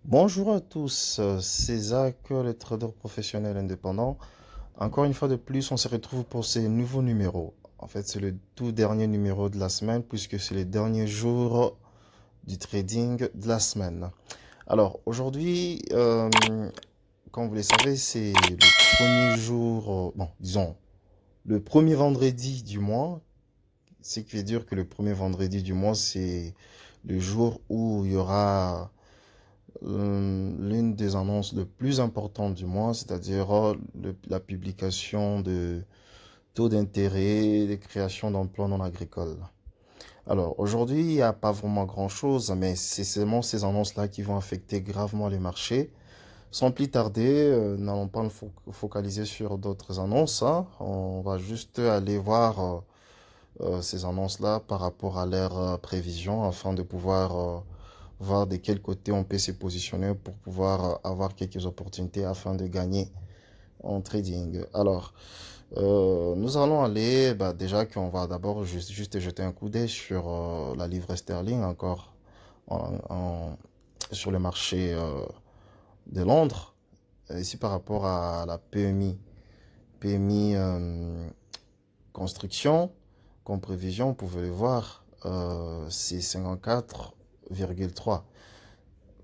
Bonjour à tous, c'est Zach, le trader professionnel indépendant. Encore une fois de plus, on se retrouve pour ces nouveaux numéros. En fait, c'est le tout dernier numéro de la semaine puisque c'est les derniers jours du trading de la semaine. Alors aujourd'hui, comme vous le savez, c'est le premier jour, bon, disons, le premier vendredi du mois. Ce qui veut dire que le premier vendredi du mois, c'est le jour où il y aura l'une des annonces les plus importantes du mois, c'est-à-dire la publication de taux d'intérêt, des créations d'emplois non agricoles. Alors aujourd'hui, il n'y a pas vraiment grand-chose, mais c'est seulement ces annonces-là qui vont affecter gravement les marchés. Sans plus tarder, n'allons pas nous focaliser sur d'autres annonces, hein. On va juste aller voir ces annonces-là par rapport à leurs prévisions afin de pouvoir voir de quel côté on peut se positionner pour pouvoir avoir quelques opportunités afin de gagner en trading. Alors, nous allons aller, bah, déjà qu'on va d'abord juste jeter un coup d'œil sur la livre sterling encore en- en- sur le marché de Londres. Ici par rapport à la PMI construction, comme prévision, vous pouvez le voir, c'est 54,3.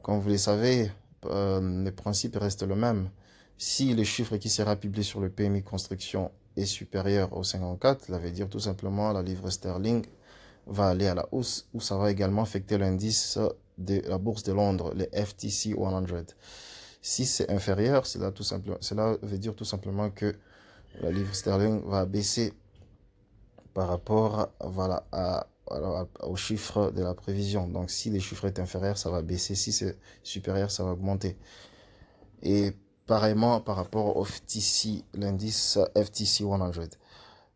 Comme vous le savez, le principe reste le même. Si le chiffre qui sera publié sur le PMI construction est supérieur au 54, ça veut dire tout simplement la livre sterling va aller à la hausse, ou ça va également affecter l'indice de la bourse de Londres, le FTSE 100. Si c'est inférieur, cela veut dire tout simplement que la livre sterling va baisser par rapport voilà, au chiffre de la prévision. Donc si le chiffre est inférieur, ça va baisser. Si c'est supérieur, ça va augmenter. Et pareillement par rapport au FTC, l'indice FTC 100.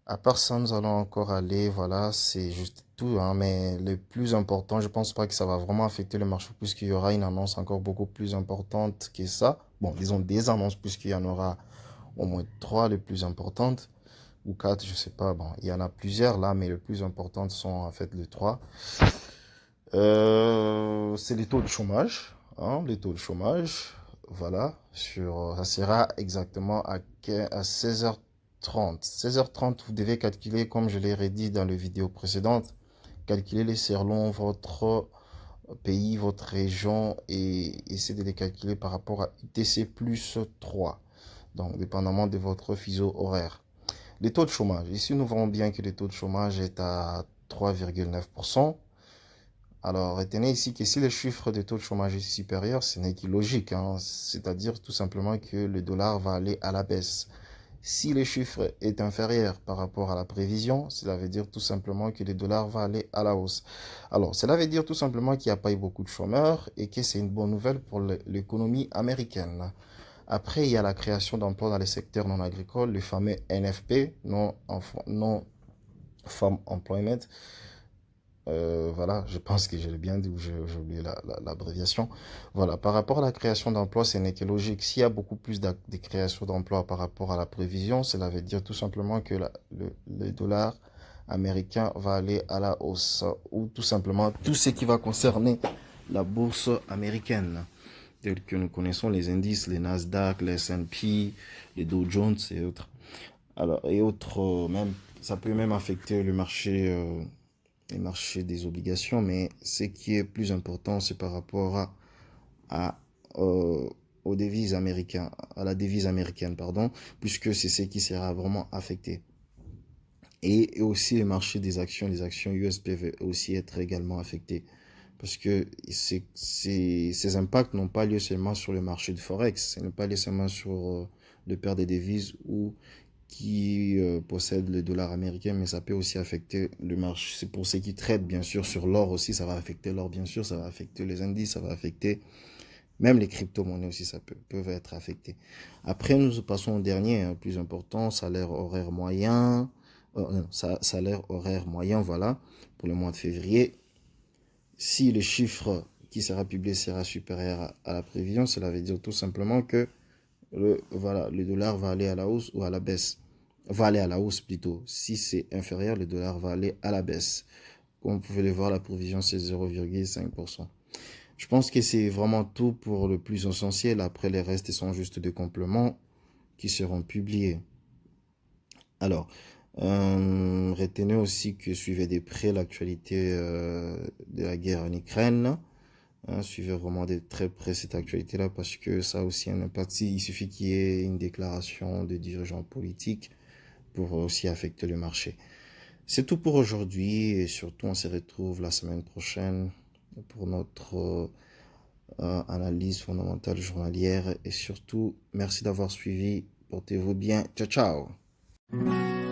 À part ça, nous allons encore aller, voilà, c'est juste tout, hein, mais le plus important, je pense pas que ça va vraiment affecter le marché puisqu'il y aura une annonce encore beaucoup plus importante que ça. Bon, disons des annonces puisqu'il y en aura au moins trois les plus importantes ou quatre, je sais pas. Bon, il y en a plusieurs là, mais les plus importantes sont en fait les trois. C'est les taux de chômage, hein, les taux de chômage. Voilà, ça sera exactement à 16h30. 16h30, vous devez calculer, comme je l'ai redit dans les vidéos précédentes, calculer les selon votre pays, votre région et essayer de les calculer par rapport à UTC plus 3. Donc, dépendamment de votre fuseau horaire. Les taux de chômage. Ici, nous voyons bien que le taux de chômage est à 3,9%. Alors, retenez ici que si le chiffre de taux de chômage est supérieur, ce n'est qu'illogique, hein. C'est-à-dire tout simplement que le dollar va aller à la baisse. Si le chiffre est inférieur par rapport à la prévision, cela veut dire tout simplement que le dollar va aller à la hausse. Alors, cela veut dire tout simplement qu'il n'y a pas eu beaucoup de chômeurs et que c'est une bonne nouvelle pour l'économie américaine. Après, il y a la création d'emplois dans les secteurs non agricoles, le fameux NFP, Non-Farm Employment. Voilà, je pense que je l'ai bien dit ou j'ai oublié l'abréviation. Voilà, par rapport à la création d'emplois, ce n'est que logique. S'il y a beaucoup plus de création d'emplois par rapport à la prévision, cela veut dire tout simplement que le dollar américain va aller à la hausse ou tout simplement tout ce qui va concerner la bourse américaine tels que nous connaissons les indices, les Nasdaq, les S&P, les Dow Jones et autres. Alors, et autres, même, ça peut même affecter les marchés des obligations, mais ce qui est plus important, c'est par rapport à, euh, aux devises américaines, à la devise américaine, pardon, puisque c'est ce qui sera vraiment affecté. Et aussi les actions US peuvent aussi être également affectées. Parce que ces impacts n'ont pas lieu seulement sur le marché de Forex, ce n'est pas lieu seulement sur le paire des devises ou qui possède le dollar américain, mais ça peut aussi affecter le marché. C'est pour ceux qui traitent, bien sûr, sur l'or aussi, ça va affecter l'or, bien sûr, ça va affecter les indices, ça va affecter même les crypto-monnaies aussi, peuvent être affectés. Après, nous passons au dernier, hein, plus important, salaire horaire moyen, salaire horaire moyen, voilà, pour le mois de février. Si le chiffre qui sera publié sera supérieur à la prévision, cela veut dire tout simplement que voilà, le dollar va aller à la hausse ou à la baisse. Va aller à la hausse plutôt. Si c'est inférieur, le dollar va aller à la baisse. Comme vous pouvez le voir, la prévision c'est 0,5%. Je pense que c'est vraiment tout pour le plus essentiel. Après, les restes sont juste des compléments qui seront publiés. Alors, retenez aussi que suivez de près l'actualité de la guerre en Ukraine. Hein, suivez vraiment de très près cette actualité-là parce que ça a aussi un impact. Il suffit qu'il y ait une déclaration de dirigeants politiques pour aussi affecter le marché. C'est tout pour aujourd'hui et surtout on se retrouve la semaine prochaine pour notre analyse fondamentale journalière et surtout merci d'avoir suivi. Portez-vous bien. Ciao ciao.